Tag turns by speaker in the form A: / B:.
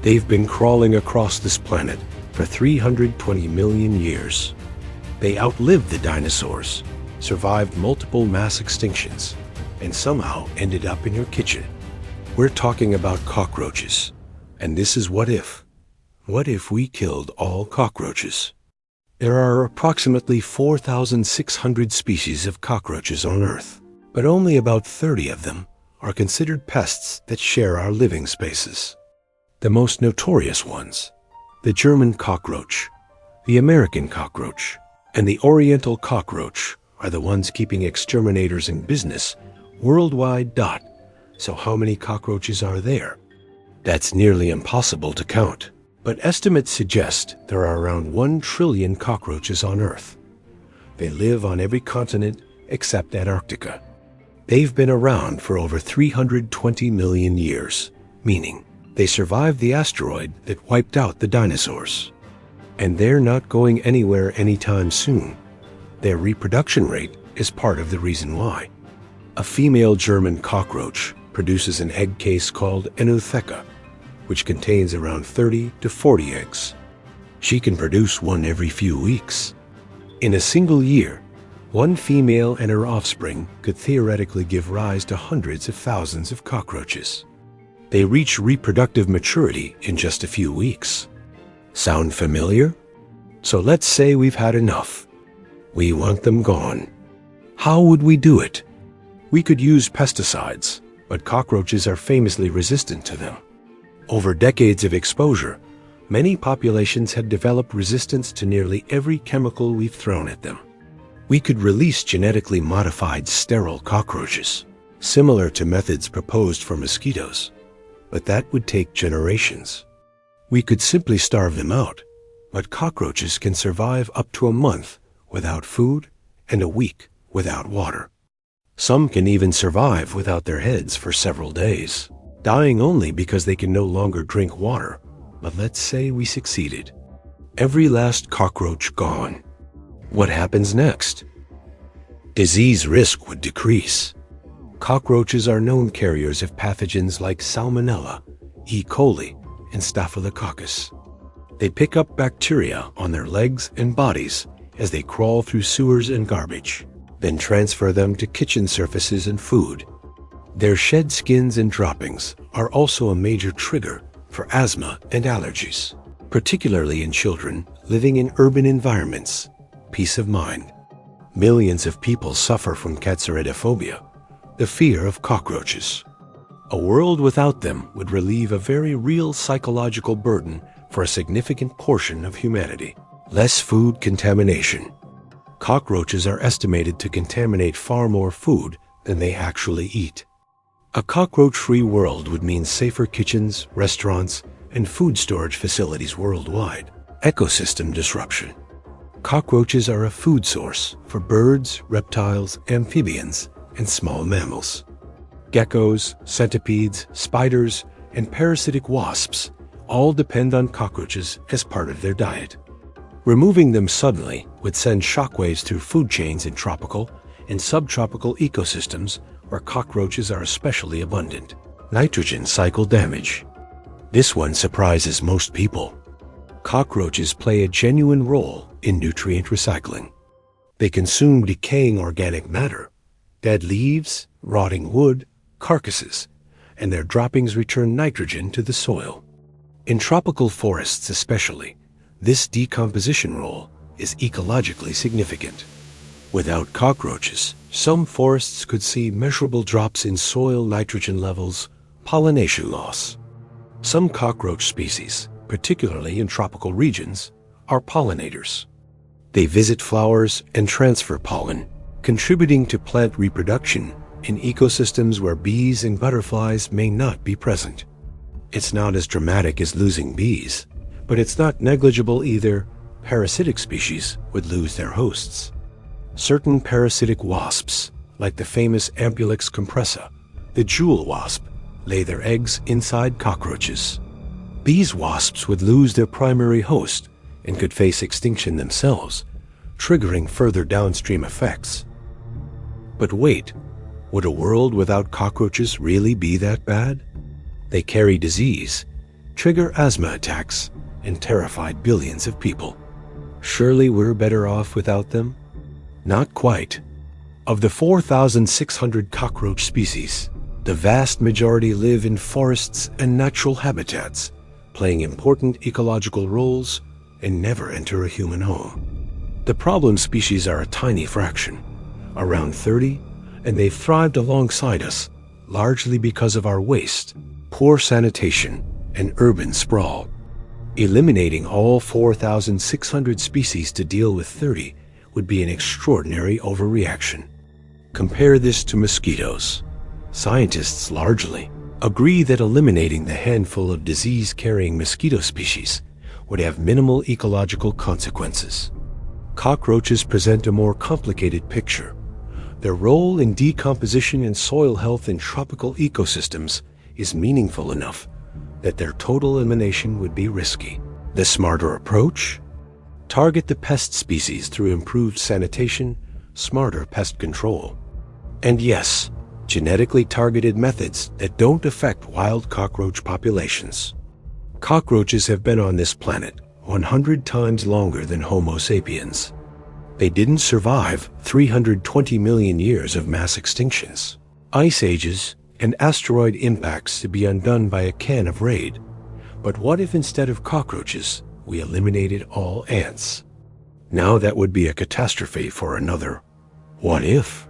A: They've been crawling across this planet for 320 million years. They outlived the dinosaurs, survived multiple mass extinctions, and somehow ended up in your kitchen. We're talking about cockroaches. And this is what if. What if we killed all cockroaches? There are approximately 4,600 species of cockroaches on Earth, but only about 30 of them are considered pests that share our living spaces. The most notorious ones, the German cockroach, the American cockroach, and the Oriental cockroach, are the ones keeping exterminators in business worldwide. So how many cockroaches are there? That's nearly impossible to count, but estimates suggest there are around 1 trillion cockroaches on Earth. They live on every continent except Antarctica. They've been around for over 320 million years, meaning they survived the asteroid that wiped out the dinosaurs. And they're not going anywhere anytime soon. Their reproduction rate is part of the reason why. A female German cockroach produces an egg case called an ootheca, which contains around 30 to 40 eggs. She can produce one every few weeks. In a single year, one female and her offspring could theoretically give rise to hundreds of thousands of cockroaches. They reach reproductive maturity in just a few weeks. Sound familiar? So let's say we've had enough. We want them gone. How would we do it? We could use pesticides, but cockroaches are famously resistant to them. Over decades of exposure, many populations had developed resistance to nearly every chemical we've thrown at them. We could release genetically modified sterile cockroaches, similar to methods proposed for mosquitoes, but that would take generations. We could simply starve them out, but cockroaches can survive up to a month without food and a week without water. Some can even survive without their heads for several days, dying only because they can no longer drink water. But let's say we succeeded. Every last cockroach gone. What happens next? Disease risk would decrease. Cockroaches are known carriers of pathogens like Salmonella, E. coli, and Staphylococcus. They pick up bacteria on their legs and bodies as they crawl through sewers and garbage, then transfer them to kitchen surfaces and food. Their shed skins and droppings are also a major trigger for asthma and allergies, particularly in children living in urban environments. Peace of mind. Millions of people suffer from catsaridophobia, the fear of cockroaches. A world without them would relieve a very real psychological burden for a significant portion of humanity. Less food contamination. Cockroaches are estimated to contaminate far more food than they actually eat. A cockroach-free world would mean safer kitchens, restaurants, and food storage facilities worldwide. Ecosystem disruption. Cockroaches are a food source for birds, reptiles, amphibians, and small mammals. Geckos, centipedes, spiders, and parasitic wasps all depend on cockroaches as part of their diet. Removing them suddenly would send shockwaves through food chains in tropical and subtropical ecosystems where cockroaches are especially abundant. Nitrogen cycle damage. This one surprises most people. Cockroaches play a genuine role in nutrient recycling. They consume decaying organic matter, dead leaves, rotting wood, carcasses, and their droppings return nitrogen to the soil. In tropical forests especially, this decomposition role is ecologically significant. Without cockroaches, some forests could see measurable drops in soil nitrogen levels, pollination loss. Some cockroach species, particularly in tropical regions, are pollinators. They visit flowers and transfer pollen, contributing to plant reproduction in ecosystems where bees and butterflies may not be present. It's not as dramatic as losing bees, but it's not negligible either. Parasitic species would lose their hosts. Certain parasitic wasps, like the famous Ampulex compressa, the jewel wasp, lay their eggs inside cockroaches. These wasps would lose their primary host and could face extinction themselves, triggering further downstream effects. But wait, would a world without cockroaches really be that bad? They carry disease, trigger asthma attacks, and terrified billions of people. Surely we're better off without them? Not quite. Of the 4,600 cockroach species, the vast majority live in forests and natural habitats, playing important ecological roles and never enter a human home. The problem species are a tiny fraction, around 30, and they've thrived alongside us, largely because of our waste, poor sanitation, and urban sprawl. Eliminating all 4,600 species to deal with 30 would be an extraordinary overreaction. Compare this to mosquitoes. Scientists largely agree that eliminating the handful of disease-carrying mosquito species would have minimal ecological consequences. Cockroaches present a more complicated picture. Their role in decomposition and soil health in tropical ecosystems is meaningful enough that their total elimination would be risky. The smarter approach? Target the pest species through improved sanitation, smarter pest control. And yes, genetically targeted methods that don't affect wild cockroach populations. Cockroaches have been on this planet 100 times longer than Homo sapiens. They didn't survive 320 million years of mass extinctions, ice ages, and asteroid impacts to be undone by a can of Raid. But what if instead of cockroaches, we eliminated all ants? Now that would be a catastrophe for another what if.